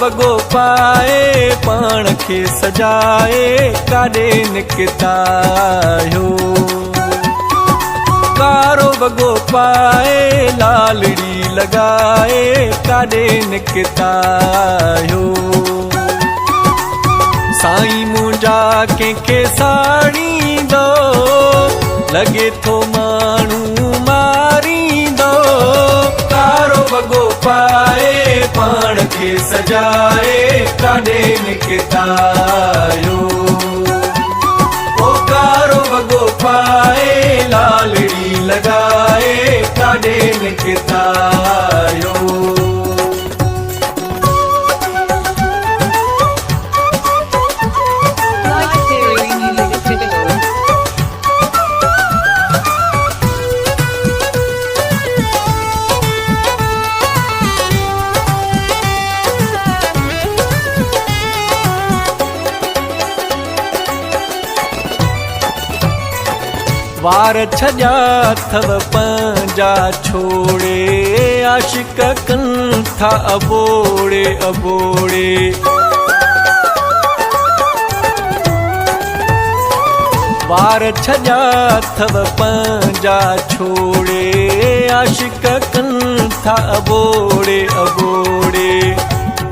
वॻो पाए पाण खे सजाए काॾे निकिता आहियो। कारो वॻो पाए लालड़ी लगाए काॾे निकिता आहियो। साईं मुंहिंजा कंहिंखे साड़ींदो लॻे थो माण्हू मारींदो। कारो वॻो पाए पाण खे सजाए काॾे निकिता आहियो। ओ कारो वॻो पाए लालड़ी लगाए काॾे निकिता आहियो। वार छॼा अथव पंहिंजा छोड़े आशिक कनि था अबोड़े अबोड़े। वार छॼा अथव पंहिंजा छोड़े आशिक कनि था अबोड़े अबोड़े।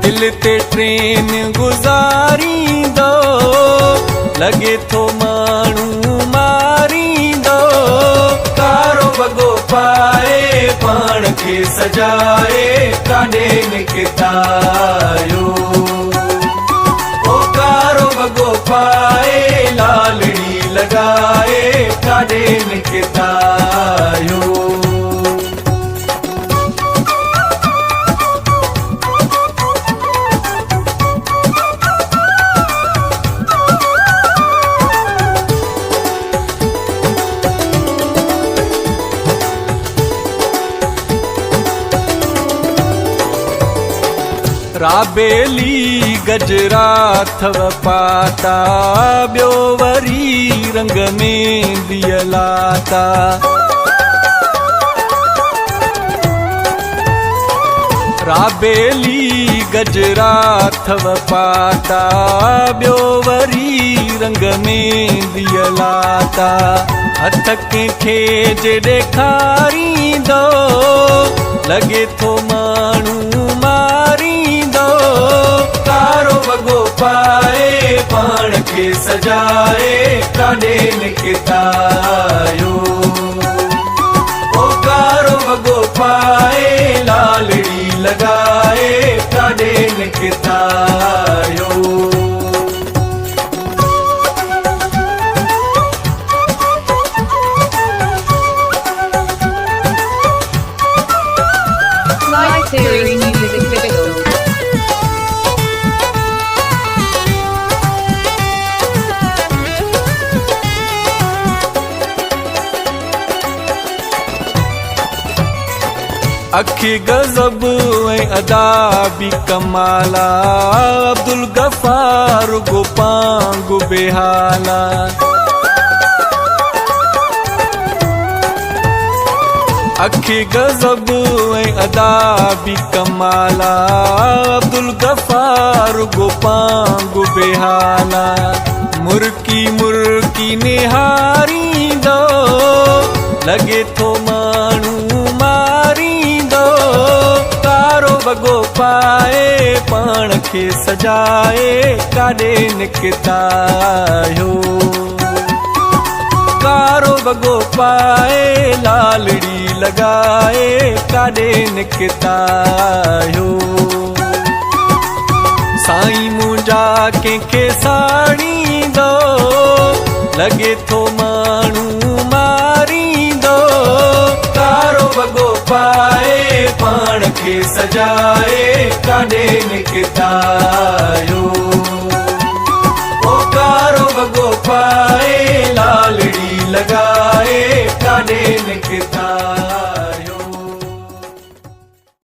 दिल ते ट्रेन गुज़ारींदो लॻे थो माण्हू मारींदो। कारो वॻो पाए पाण खे सजाए काॾे निकिता आहियो। ओ कारो वॻो पाए लालड़ी लगाए काॾे निकिता आहियो। राबेली गजरा अथव पाता ॿियो वरी रंग में दियलाता। राबेली गजरा अथव पाता ॿियो वरी रंग में दियलाता। हथ कंहिंखे जे ॾेखारींदो लॻे थो माण्हू मारींदो। कारो वॻो पाए पाण खे सजाए काॾे निकिता आहियो। ओ कारो वॻो पाए लालड़ी लगाए काॾे निकिता आहियो। अखी गज़ब ऐं अदा बि कमाला अब्दुल गफ़ार गोपांग बेहाला। अखी गज़ब ऐं अदा बि कमाला अब्दुल गफ़ार गोपांग बेहाला। मुर्की मुर्की निहारींदो लॻे थो माण्हू मारींदो। कारो वॻो पाए पाण खे सजाए काॾे निकिता आहियो। कारो वॻो पाए लालड़ी लगाए काॾे निकिता आहियो। साईं मुंहिंजा कंहिंखे साड़ींदो लॻे थो माण्हू मारींदो। कारो वॻो पाए पाण खे सजाए काॾे निकिता आहियो। ओ कारो वॻो पाए लाल